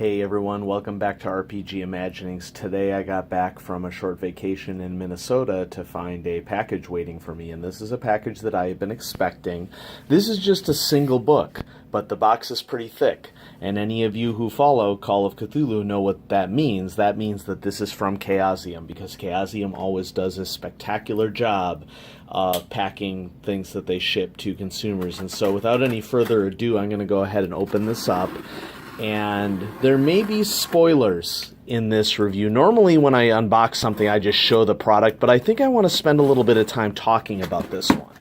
Hey everyone, welcome back to RPG Imaginings. Today I got back from a short vacation in Minnesota to find a package waiting for me, and this is a package that I have been expecting. This is just a single book, but the box is pretty thick, and any of you who follow Call of Cthulhu know what that means. That means that this is from Chaosium, because Chaosium always does a spectacular job of packing things that they ship to consumers. And so without any further ado, I'm going to go ahead and open this up. And there may be spoilers in this review. Normally when I unbox something, I just show the product, but I think I want to spend a little bit of time talking about this one.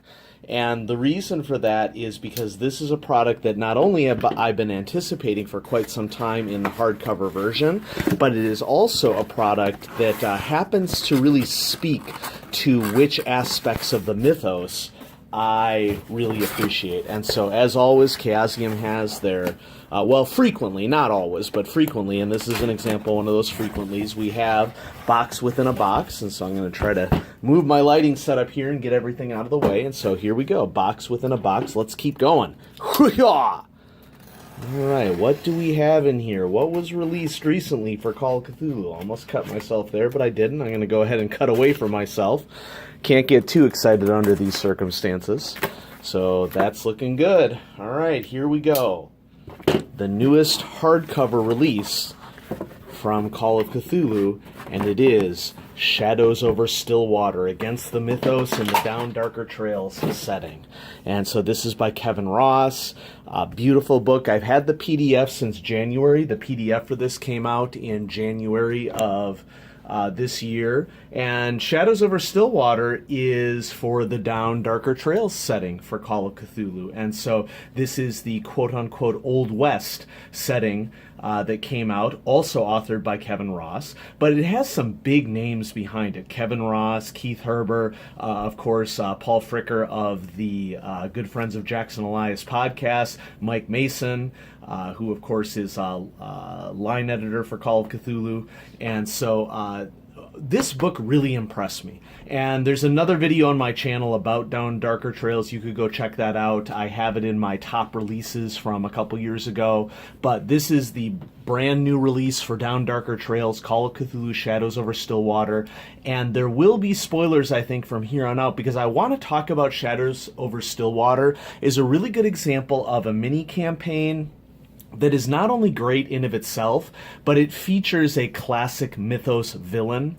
And the reason for that is because this is a product that not only have I been anticipating for quite some time in the hardcover version, but it is also a product that happens to really speak to which aspects of the mythos I really appreciate. And so, as always, Chaosium has their, frequently, not always, but frequently, and this is an example, one of those frequentlies, we have box within a box, and so I'm going to try to move my lighting setup here and get everything out of the way, and so here we go, box within a box. Let's keep going. All right, what do we have in here? What was released recently for Call of Cthulhu? Almost cut myself there, but I didn't. I'm going to go ahead and cut away from myself. Can't get too excited under these circumstances. So that's looking good. All right, here we go. The newest hardcover release from Call of Cthulhu, and it is Shadows over Stillwater, Against the Mythos in the Down Darker Trails setting. And so this is by Kevin Ross. A beautiful book. I've had the PDF since January. The PDF for this came out in January of this year, and Shadows over Stillwater is for the Down Darker Trails setting for Call of Cthulhu, and so this is the quote-unquote Old West setting that came out, also authored by Kevin Ross, but it has some big names behind it. Kevin Ross, Keith Herber, of course, Paul Fricker of the Good Friends of Jackson Elias podcast, Mike Mason, who of course is line editor for Call of Cthulhu, and so this book really impressed me. And there's another video on my channel about Down Darker Trails. You could go check that out. I have it in my top releases from a couple years ago. But this is the brand new release for Down Darker Trails, Call of Cthulhu Shadows over Stillwater. And there will be spoilers, I think, from here on out, because I want to talk about Shadows over Stillwater is a really good example of a mini campaign that is not only great in of itself, but it features a classic mythos villain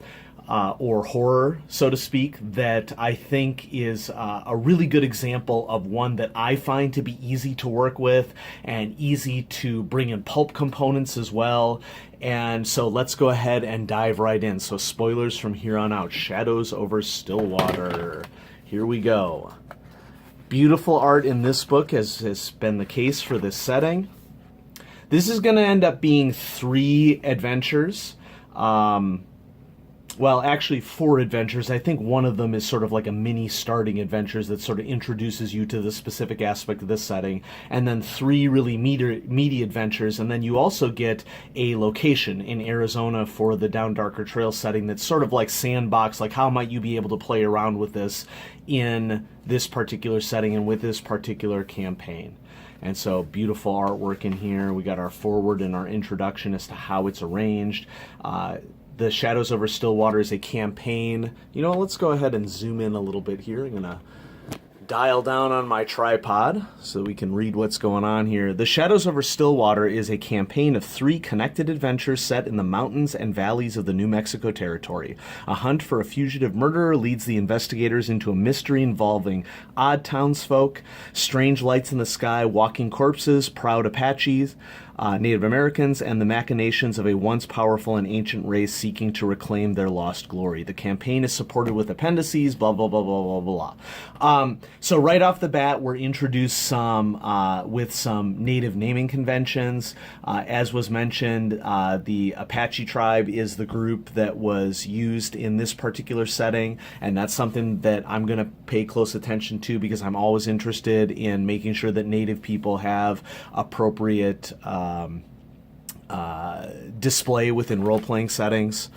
or horror, so to speak, that I think is a really good example of one that I find to be easy to work with and easy to bring in pulp components as well. And so let's go ahead and dive right in. So spoilers from here on out. Shadows over Stillwater. Here we go. Beautiful art in this book, as has been the case for this setting. This is going to end up being 3 adventures. Well, actually 4 adventures. I think one of them is sort of like a mini starting adventures that sort of introduces you to the specific aspect of this setting. And then 3 really meaty adventures. And then you also get a location in Arizona for the Down Darker Trail setting that's sort of like sandbox. Like, how might you be able to play around with this in this particular setting and with this particular campaign? And so beautiful artwork in here. We got our foreword and our introduction as to how it's arranged. The Shadows over Stillwater is a campaign. You know, let's go ahead and zoom in a little bit here. I'm going to dial down on my tripod so we can read what's going on here. The Shadows over Stillwater is a campaign of 3 connected adventures set in the mountains and valleys of the New Mexico territory. A hunt for a fugitive murderer leads the investigators into a mystery involving odd townsfolk, strange lights in the sky, walking corpses, proud Apaches, Native Americans, and the machinations of a once powerful and ancient race seeking to reclaim their lost glory. The campaign is supported with appendices, blah, blah, blah, blah, blah, blah. So right off the bat, we're introduced with some native naming conventions. As was mentioned, the Apache tribe is the group that was used in this particular setting, and that's something that I'm going to pay close attention to because I'm always interested in making sure that native people have appropriate display within role-playing settings.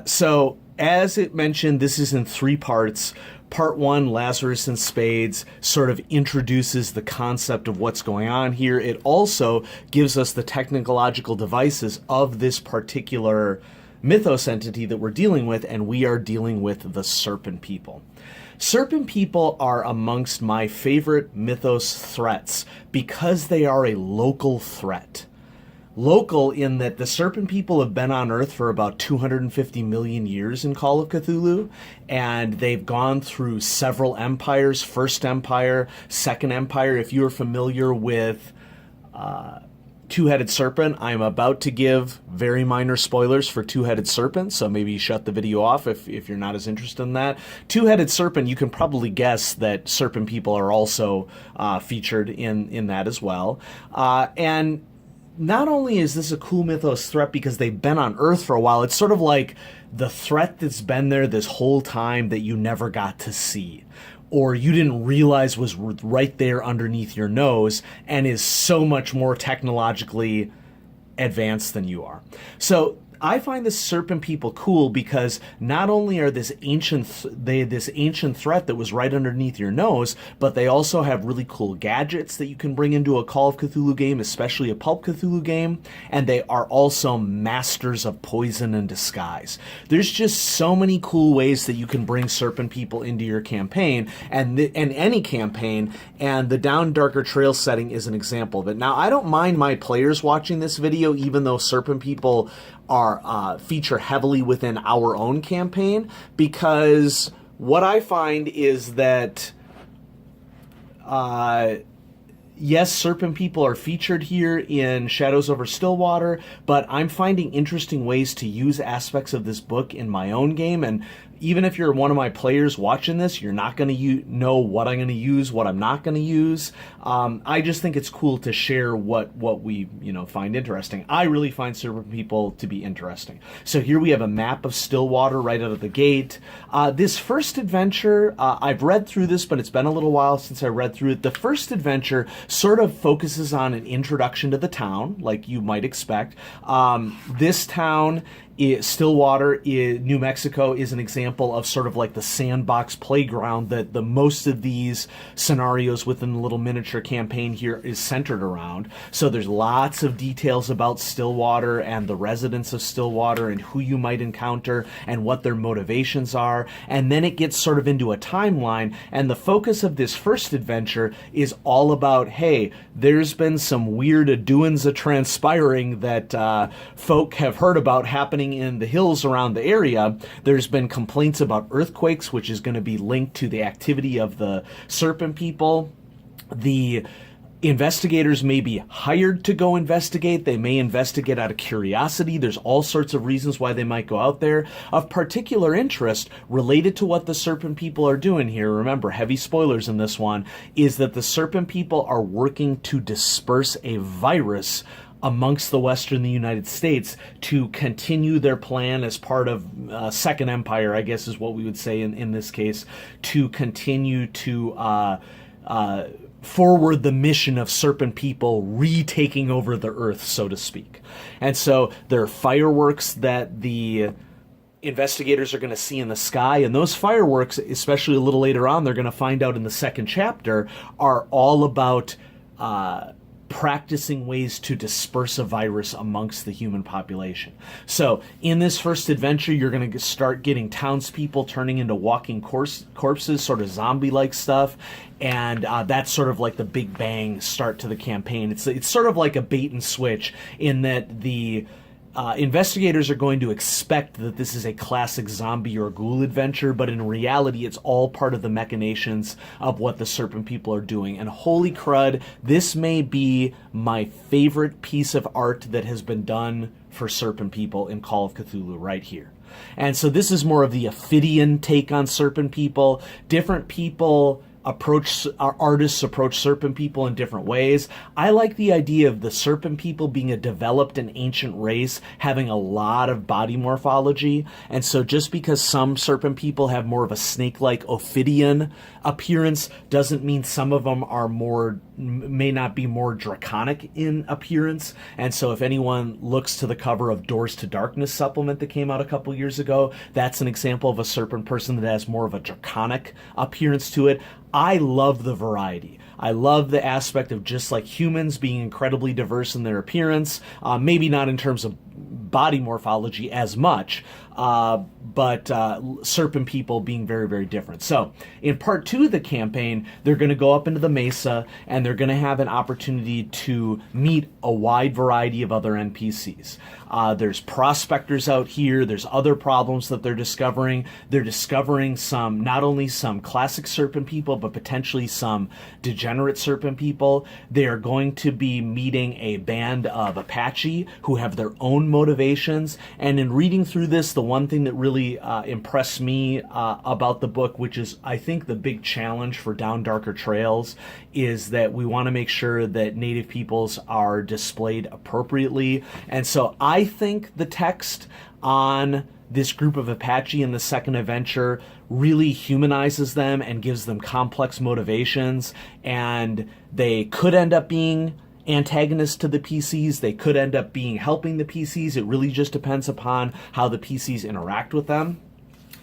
So, as it mentioned, this is in 3 parts. Part 1, Lazarus in Spades, sort of introduces the concept of what's going on here. It also gives us the technological devices of this particular mythos entity that we're dealing with, and we are dealing with the serpent people. Serpent people are amongst my favorite mythos threats because they are a local threat. Local in that the serpent people have been on Earth for about 250 million years in Call of Cthulhu, and they've gone through several empires, First Empire, Second Empire. If you're familiar with Two-Headed Serpent, I'm about to give very minor spoilers for Two-Headed Serpent, so maybe shut the video off if you're not as interested in that. Two-Headed Serpent, you can probably guess that serpent people are also featured in that as well. And not only is this a cool mythos threat because they've been on Earth for a while, it's sort of like the threat that's been there this whole time that you never got to see, or you didn't realize was right there underneath your nose and is so much more technologically advanced than you are. So I find the serpent people cool because not only are this ancient threat that was right underneath your nose, but they also have really cool gadgets that you can bring into a Call of Cthulhu game, especially a Pulp Cthulhu game, and they are also masters of poison and disguise. There's just so many cool ways that you can bring serpent people into your campaign, and any campaign, and the Down Darker Trail setting is an example of it. Now, I don't mind my players watching this video, even though serpent people are feature heavily within our own campaign, because what I find is that yes, serpent people are featured here in Shadows over Stillwater, but I'm finding interesting ways to use aspects of this book in my own game, and even if you're one of my players watching this, you're not going to know what I'm going to use, what I'm not going to use. I just think it's cool to share what we find interesting. I really find serpent people to be interesting. So here we have a map of Stillwater right out of the gate. This first adventure, I've read through this, but it's been a little while since I read through it. The first adventure sort of focuses on an introduction to the town, like you might expect. This town, Stillwater, New Mexico, is an example of sort of like the sandbox playground that the most of these scenarios within the little miniature campaign here is centered around. So there's lots of details about Stillwater and the residents of Stillwater and who you might encounter and what their motivations are. And then it gets sort of into a timeline, and the focus of this first adventure is all about, hey, there's been some weird doings transpiring that folk have heard about happening in the hills around the area. There's been complaints about earthquakes, which is going to be linked to the activity of the serpent people. The investigators may be hired to go investigate. They may investigate out of curiosity. There's all sorts of reasons why they might go out there. Of particular interest related to what the serpent people are doing here, remember, heavy spoilers in this one, is that the serpent people are working to disperse a virus amongst the Western United States to continue their plan as part of Second Empire, I guess is what we would say in this case, to continue to forward the mission of serpent people retaking over the earth, so to speak. And so there are fireworks that the investigators are going to see in the sky, and those fireworks, especially a little later on, they're going to find out in the second chapter, are all about practicing ways to disperse a virus amongst the human population. So in this first adventure, you're going to start getting townspeople turning into walking corpses, sort of zombie-like stuff, and that's sort of like the big bang start to the campaign. It's sort of like a bait and switch in that the investigators are going to expect that this is a classic zombie or ghoul adventure, but in reality, it's all part of the machinations of what the serpent people are doing. And holy crud, this may be my favorite piece of art that has been done for serpent people in Call of Cthulhu right here. And so this is more of the Ophidian take on serpent people. Different people our artists approach serpent people in different ways. I like the idea of the serpent people being a developed and ancient race, having a lot of body morphology. And so just because some serpent people have more of a snake-like ophidian appearance doesn't mean some of them may not be more draconic in appearance. And so if anyone looks to the cover of Doors to Darkness supplement that came out a couple years ago, that's an example of a serpent person that has more of a draconic appearance to it. I love the variety. I love the aspect of just like humans being incredibly diverse in their appearance, maybe not in terms of body morphology as much, but serpent people being very, very different. So in part 2 of the campaign, they're going to go up into the mesa and they're going to have an opportunity to meet a wide variety of other NPCs. There's prospectors out here. There's other problems that they're discovering. They're discovering not only some classic serpent people, but potentially some degenerate serpent people. They are going to be meeting a band of Apache who have their own motivations. And in reading through this, the one thing that really impressed me about the book, which is I think the big challenge for Down Darker Trails, is that we want to make sure that Native peoples are displayed appropriately. And so I think the text on this group of Apache in the second adventure really humanizes them and gives them complex motivations, and they could end up being antagonists to the PCs. They could end up being helping the PCs. It really just depends upon how the PCs interact with them.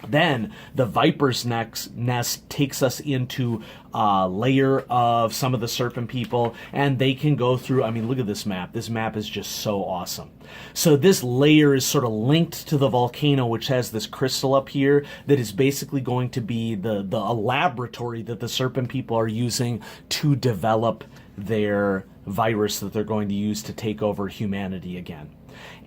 Then the Viper's Nest takes us into a layer of some of the serpent people, and they can go through, I mean, look at this map. This map is just so awesome. So this layer is sort of linked to the volcano, which has this crystal up here that is basically going to be the laboratory that the serpent people are using to develop their virus that they're going to use to take over humanity again.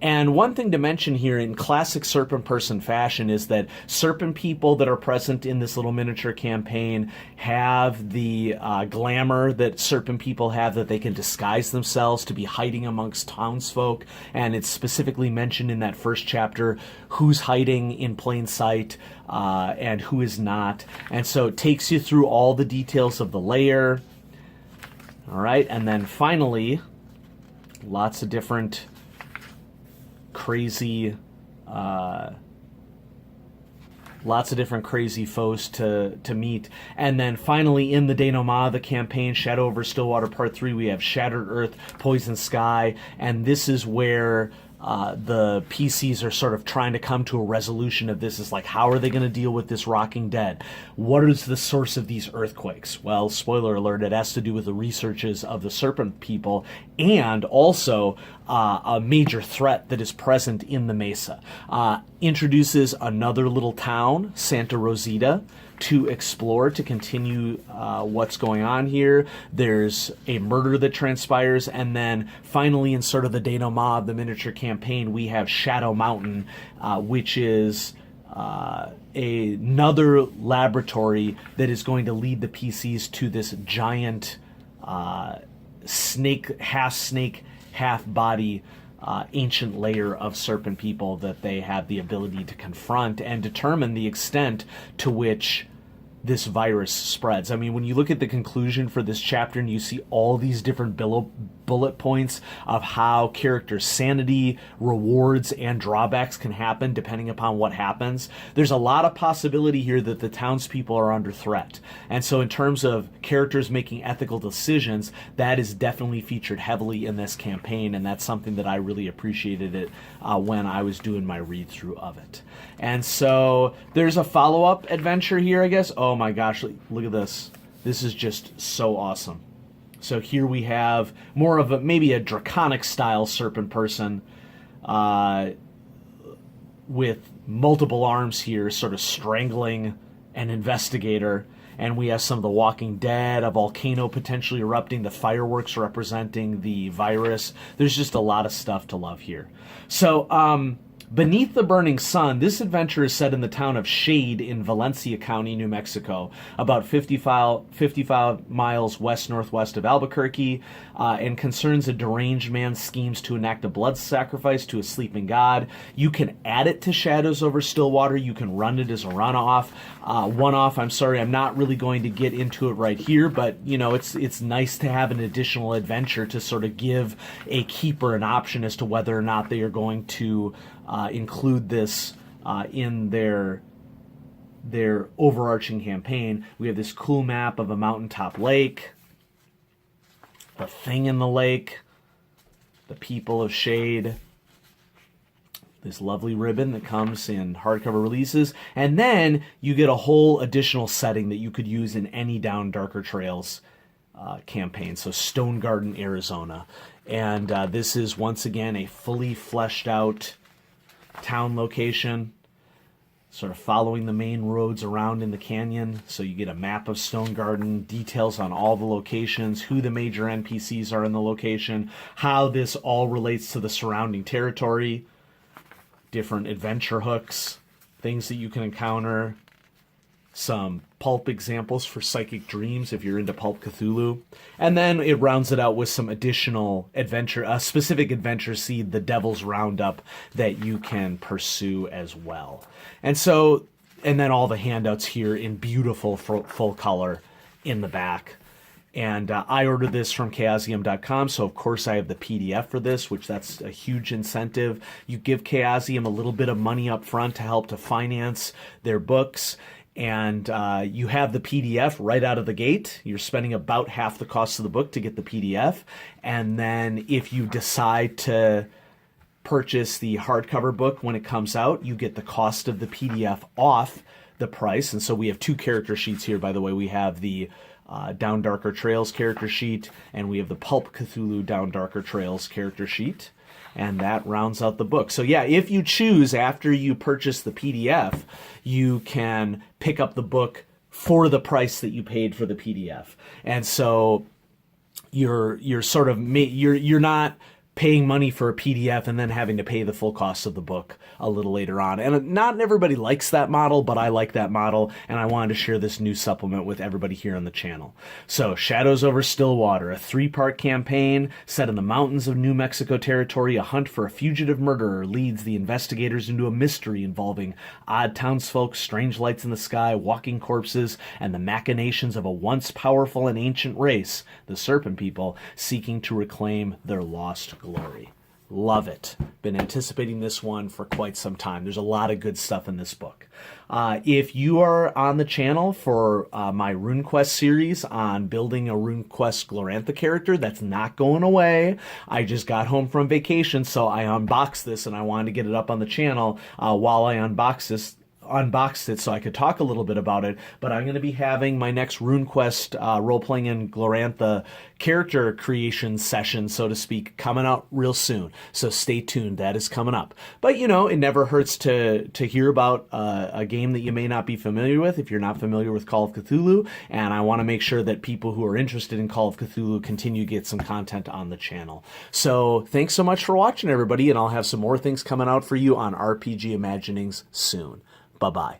And one thing to mention here in classic serpent person fashion is that serpent people that are present in this little miniature campaign have the glamour that serpent people have, that they can disguise themselves to be hiding amongst townsfolk. And it's specifically mentioned in that first chapter who's hiding in plain sight and who is not. And so it takes you through all the details of the lair. All right, and then finally, lots of different crazy foes to meet. And then finally in the denouement, the campaign Shadow over Stillwater Part 3, we have Shattered Earth, Poison Sky, and this is where the PCs are sort of trying to come to a resolution of this. Is like, how are they going to deal with this rocking dead? What is the source of these earthquakes? Well, spoiler alert, it has to do with the researches of the serpent people and also a major threat that is present in the mesa. Introduces another little town, Santa Rosita, to explore, to continue what's going on here. There's a murder that transpires, and then finally in sort of the denouement of the miniature campaign, we have Shadow Mountain, which is another laboratory that is going to lead the PCs to this giant snake, half body ancient layer of serpent people that they have the ability to confront and determine the extent to which this virus spreads. I mean, when you look at the conclusion for this chapter and you see all these different bullet points of how characters' sanity, rewards, and drawbacks can happen depending upon what happens, there's a lot of possibility here that the townspeople are under threat. And so in terms of characters making ethical decisions, that is definitely featured heavily in this campaign, and that's something that I really appreciated it when I was doing my read-through of it. And so there's a follow-up adventure here, I guess. Oh my gosh, look at this. This is just so awesome. So here we have more of maybe a draconic style serpent person with multiple arms here, sort of strangling an investigator. And we have some of the Walking Dead, a volcano potentially erupting, the fireworks representing the virus. There's just a lot of stuff to love here. So Beneath the Burning Sun, this adventure is set in the town of Shade in Valencia County, New Mexico, about 55 miles west-northwest of Albuquerque, and concerns a deranged man's schemes to enact a blood sacrifice to a sleeping god. You can add it to Shadows over Stillwater. You can run it as a one-off. I'm sorry, I'm not really going to get into it right here, but, you know, it's nice to have an additional adventure to sort of give a keeper an option as to whether or not they are going to include this in their overarching campaign. We have this cool map of a mountaintop lake, the thing in the lake, the people of Shade, this lovely ribbon that comes in hardcover releases, and then you get a whole additional setting that you could use in any Down Darker Trails campaign. So Stone Garden, Arizona. And this is once again a fully fleshed out town location, sort of following the main roads around in the canyon. So you get a map of Stone Garden, details on all the locations, who the major NPCs are in the location, how this all relates to the surrounding territory, different adventure hooks, things that you can encounter, some pulp examples for psychic dreams if you're into Pulp Cthulhu. And then it rounds it out with some additional adventure, a specific adventure seed, the Devil's Roundup, that you can pursue as well. And then all the handouts here in beautiful full color in the back. And I ordered this from Chaosium.com, so of course I have the PDF for this, which that's a huge incentive. You give Chaosium a little bit of money up front to help to finance their books, and you have the PDF right out of the gate. You're spending about half the cost of the book to get the PDF, and then if you decide to purchase the hardcover book when it comes out, you get the cost of the PDF off the price. And so we have two character sheets here, by the way. We have the Down Darker Trails character sheet, and we have the Pulp Cthulhu Down Darker Trails character sheet. And that rounds out the book. So yeah, if you choose, after you purchase the PDF, you can pick up the book for the price that you paid for the PDF. And so you're not paying money for a PDF and then having to pay the full cost of the book a little later on. And not everybody likes that model, but I like that model, and I wanted to share this new supplement with everybody here on the channel. So, Shadows over Stillwater, a 3-part campaign set in the mountains of New Mexico territory. A hunt for a fugitive murderer leads the investigators into a mystery involving odd townsfolk, strange lights in the sky, walking corpses, and the machinations of a once powerful and ancient race, the Serpent People, seeking to reclaim their lost glory. Love it. Been anticipating this one for quite some time. There's a lot of good stuff in this book. If you are on the channel for my RuneQuest series on building a RuneQuest Glorantha character, that's not going away. I just got home from vacation, so I unboxed this and I wanted to get it up on the channel while I unboxed it so I could talk a little bit about it. But I'm going to be having my next RuneQuest role-playing in Glorantha character creation session, so to speak, coming out real soon. So stay tuned. That is coming up. But, you know, it never hurts to hear about a game that you may not be familiar with if you're not familiar with Call of Cthulhu. And I want to make sure that people who are interested in Call of Cthulhu continue to get some content on the channel. So thanks so much for watching, everybody, and I'll have some more things coming out for you on RPG Imaginings soon. Bye-bye.